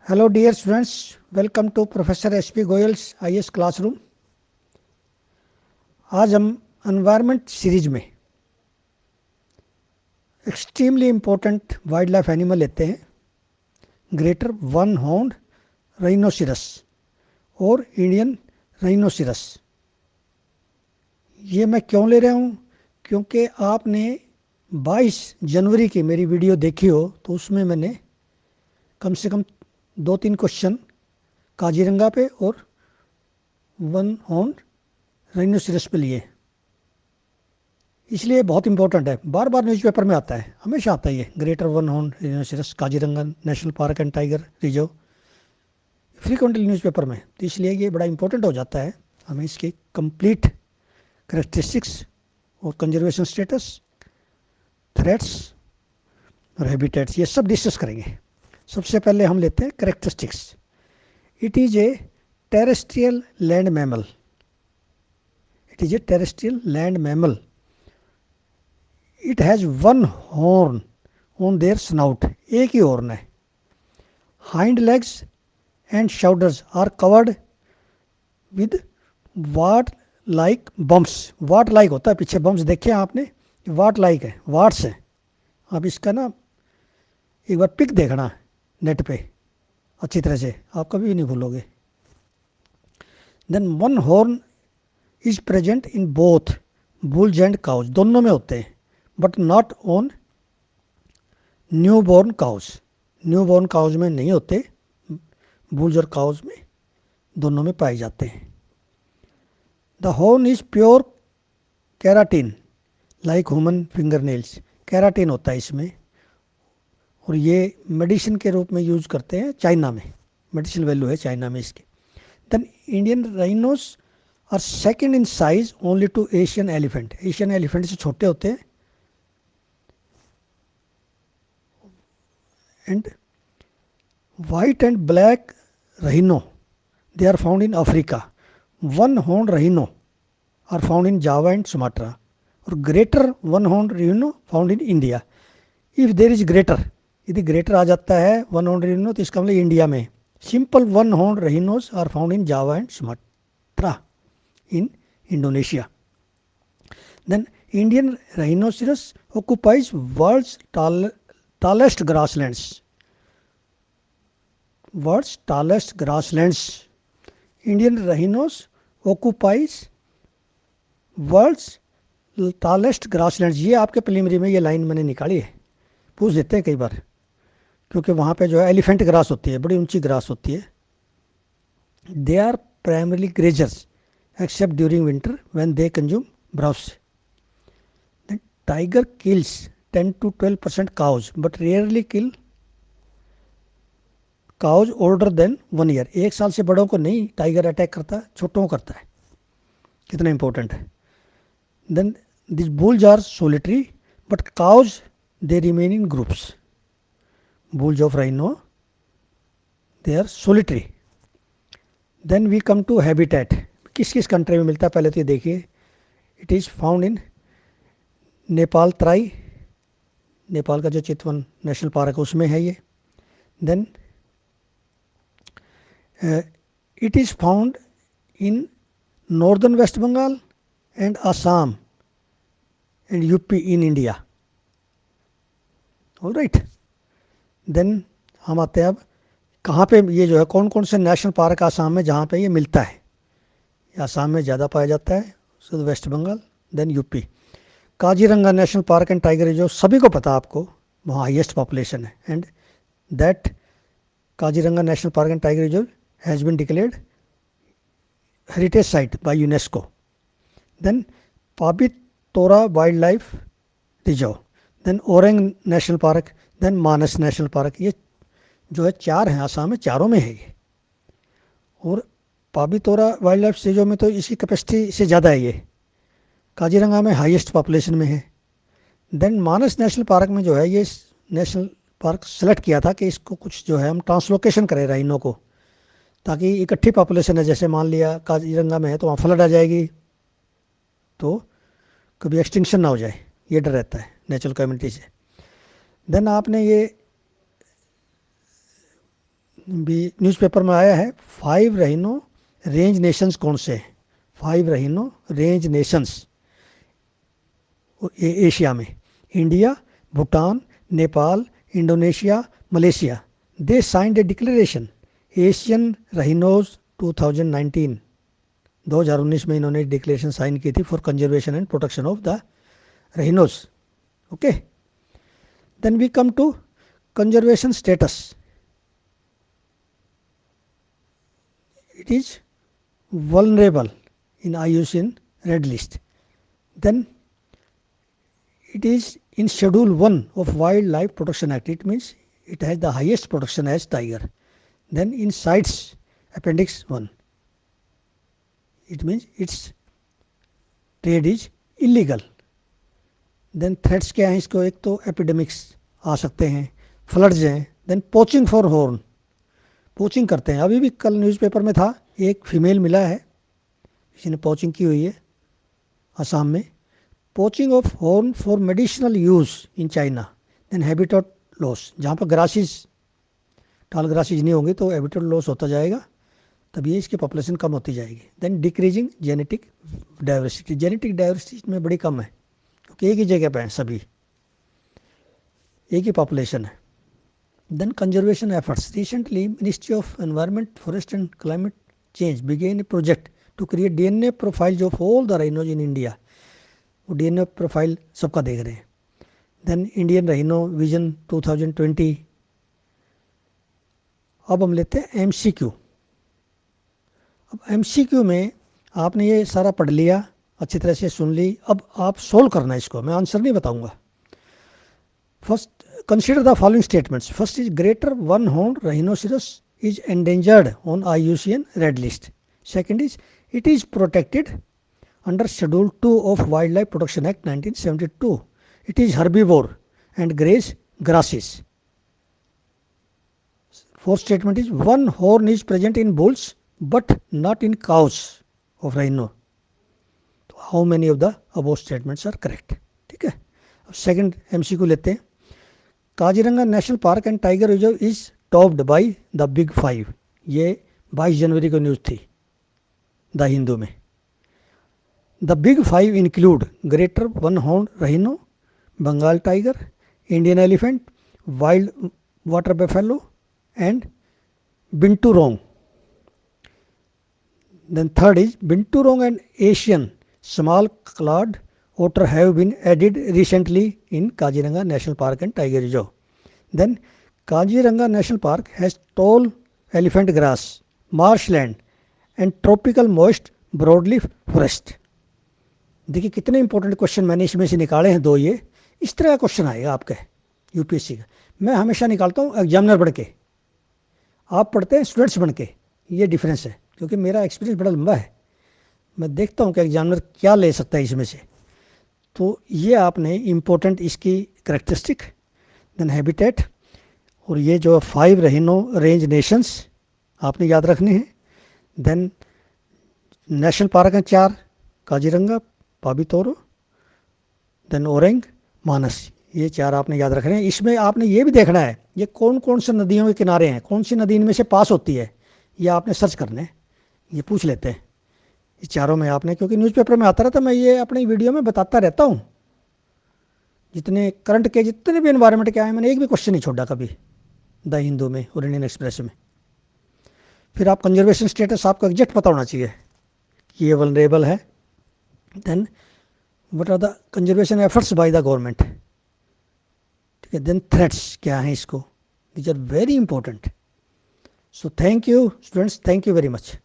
Hello dear students, welcome to professor S P Goyal's IAS classroom. आज हम environment series में extremely important wildlife animal लेते हैं, greater one horned rhinoceros और Indian rhinoceros. ये मैं क्यों ले रहा हूँ? क्योंकि आपने 22 जनवरी की मेरी वीडियो देखी हो तो उसमें मैंने कम से कम 2-3 क्वेश्चन काजीरंगा पे और वन हॉर्न राइनोसिरस पे लिए, इसलिए बहुत इंपॉर्टेंट है। बार बार न्यूज़पेपर में आता है, हमेशा आता है ये greater one horn rhinoceros Kaziranga national park and tiger reserve, frequently newspaper में, तो इसलिए ये बड़ा इंपॉर्टेंट हो जाता है। हमें इसके कंप्लीट करेक्टरिस्टिक्स और कंजर्वेशन स्टेटस, थ्रेट्स और हैबिटेट्स ये सब डिस्कस करेंगे। सबसे पहले हम लेते हैं characteristics. It is a terrestrial land mammal. It is a terrestrial land mammal. It has one horn on their snout. एक ही हॉर्न है। Hind legs and shoulders are covered with wart like bumps. Wart like होता है, पीछे bumps देखे आपने, वाट like है, watts है। आप इसका ना एक बार पिक देखना नेट पे अच्छी तरह से, आप कभी भी नहीं भूलोगे। Then one horn is present in both bulls and cows, दोनों में होते हैं, but not on newborn cows. Newborn cows में नहीं होते, बुल्स और काउज में दोनों में पाए जाते हैं। The horn is pure keratin like human finger nails. Keratin होता है इसमें, और ये मेडिसिन के रूप में यूज करते हैं चाइना में, मेडिसिन वैल्यू है चाइना में इसकी। Then Indian rhinos are second in size only to Asian elephant. Asian elephant से छोटे होते हैं। And white and black rhino, they are found in Africa. One horned rhino are found in Java and Sumatra, or greater one horned rhino found in India. If there is greater, यदि greater आ जाता है one horned rhino तो इसका मतलब India में। Simple one horned rhinos are found in Java and Sumatra in Indonesia. Then Indian rhinoceros occupies world's tallest grasslands. World's tallest grasslands. Indian rhinos occupies world's tallest grasslands. ये आपके preliminary में ये line मैंने निकाली है, पूछ देते हैं कई बार, क्योंकि वहाँ पे जो है एलिफेंट ग्रास होती है, बड़ी ऊंची ग्रास होती है। They are primarily grazers except during winter when they consume browse. Tiger kills 10 to 12% cows but rarely kill cows older than 1 year. 1 साल से बड़ों को नहीं टाइगर अटैक करता, छोटों को करता है। कितना इंपॉर्टेंट है। Then this bulls are solitary but cows they remain in groups. Bulls of rhino they are solitary. Then we come to habitat. किस किस कंट्री में मिलता है पहले तो ये देखिए। It is found in Nepal Terai, Nepal का जो चितवन नेशनल पार्क है उसमें है ये। Then it is found in northern west Bengal and Assam and UP in India. All right. देन हम आते हैं अब कहाँ पे ये जो है, कौन कौन से नेशनल पार्क आसाम में जहाँ पे ये मिलता है। आसाम में ज़्यादा पाया जाता है, so West Bengal, then UP. Kaziranga national park and tiger reserve सभी को पता आपको, वहाँ हाईएस्ट पॉपुलेशन है। And that Kaziranga national park and tiger reserve has been declared heritage site by UNESCO. Then Pabitora wild life reserve, then Orang national park, then Manas national park. ये जो है 4 हैं आसाम में, चारों में है ये। और पाबितोरा वाइल्ड लाइफ रिजर्व में तो इसकी कैपेसिटी से ज़्यादा है ये। काजीरंगा में हाईएस्ट पॉपुलेशन में है। देन मानस नेशनल पार्क में जो है, ये नेशनल पार्क सेलेक्ट किया था कि इसको कुछ जो है हम ट्रांसलोकेशन करें राइनो को, ताकि इकट्ठी पॉपुलेशन है, जैसे मान लिया काजीरंगा में है तो वहाँ फ्लड आ जाएगी तो कभी एक्सटिंक्शन ना हो जाए, ये डर रहता है नेचुरल कम्युनिटी से। देन आपने ये भी न्यूज़पेपर में आया है, 5 रहीनो रेंज नेशंस कौन से हैं? 5 रहीनो रेंज नेशंस एशिया में, India, Bhutan, Nepal, Indonesia, Malaysia. They signed a declaration Asian rhinos 2019, 2019 में इन्होंने डिक्लेरेशन साइन की थी for conservation and protection of the rhinos. Okay, then we come to conservation status. It is vulnerable in IUCN Red List. Then it is in Schedule 1 of Wildlife Protection Act. It means it has the highest protection as tiger. Then in CITES Appendix 1. It means its trade is illegal. Then threats क्या हैं इसको? एक तो epidemics आ सकते हैं, floods हैं, then poaching for horn, poaching करते हैं। अभी भी कल न्यूज़पेपर में था, एक फीमेल मिला है, किसी ने पोचिंग की हुई है असम में। Poaching of horn for medicinal use in China. Then habitat loss, जहाँ पर ग्रासीज, टाल ग्रासीज नहीं होंगे तो हैबिटेट लॉस होता जाएगा, तभी इसकी पॉपुलेशन कम होती जाएगी। Then decreasing genetic diversity, genetic diversity में बड़ी कम है क्योंकि एक ही जगह पे हैं सभी, एक ही पॉपुलेशन है। Then conservation efforts. Recently ministry of environment, forest and climate change began a project to create DNA profiles of all the rhinos in India. वो डीएनए प्रोफाइल सबका देख रहे हैं। Then Indian rhino vision 2020। अब हम लेते हैं एमसीक्यू। अब एमसीक्यू में आपने ये सारा पढ़ लिया, अच्छी तरह से सुन ली, अब आप सोल्व करना है इसको, मैं आंसर नहीं बताऊंगा। First, consider the following statements. First is greater one-horned rhinoceros is endangered on IUCN Red List. Second is it is protected under Schedule 2 of Wildlife Protection Act 1972. It is herbivore and graze grasses. Fourth statement is one horn is present in bulls but not in cows of rhino. How many of the above statements are correct? ठीक है, अब second MCQ लेते हैं। Kaziranga national park and tiger reserve is topped by the big 5। ये 22 जनवरी को news थी the Hindu में। The big 5 include greater one horn rhino, Bengal tiger, Indian elephant, wild water buffalo and binturong. Then third is binturong and Asian small clawed otter have been added recently in Kaziranga National Park and Tiger Reserve. Then Kaziranga National Park has tall elephant grass, marshland and tropical moist broadleaf forest. देखिए कितने important question मैंने इसमें से निकाले हैं दो। ये इस तरह का क्वेश्चन आएगा आपके यूपीएससी का। मैं हमेशा निकालता हूँ एग्जामिनर बन के, आप पढ़ते हैं स्टूडेंट्स बन के। ये डिफरेंस है क्योंकि मेरा एक्सपीरियंस बड़ा लंबा है, मैं देखता हूँ कि एग्जामिनर क्या ले सकता है इसमें से। तो ये आपने इम्पोर्टेंट इसकी करेक्टरिस्टिक, देन हैबिटेट, और ये जो 5 रहीनो रेंज नेशंस आपने याद रखने हैं। देन नेशनल पार्क हैं 4, काजीरंगा, पाबीतोरो, देन ओरेंग, मानस, ये 4 आपने याद रखने हैं। इसमें आपने ये भी देखना है ये कौन कौन से नदियों के किनारे हैं, कौन सी नदी इनमें से पास होती है, ये आपने सर्च करना है। ये पूछ लेते हैं इस चारों में आपने, क्योंकि न्यूज़पेपर में आता रहता, मैं ये अपनी वीडियो में बताता रहता हूँ। जितने करंट के जितने भी एनवायरनमेंट के आए, मैंने एक भी क्वेश्चन नहीं छोड़ा कभी द हिंदू में और इंडियन एक्सप्रेस में। फिर आप कंजर्वेशन स्टेटस आपको एग्जैक्ट पता होना चाहिए कि ये वल्नरेबल है। Then what are the conservation efforts by the government, ठीक है। देन थ्रेट्स क्या हैं इसको, these are very important. So thank you students, thank you very much.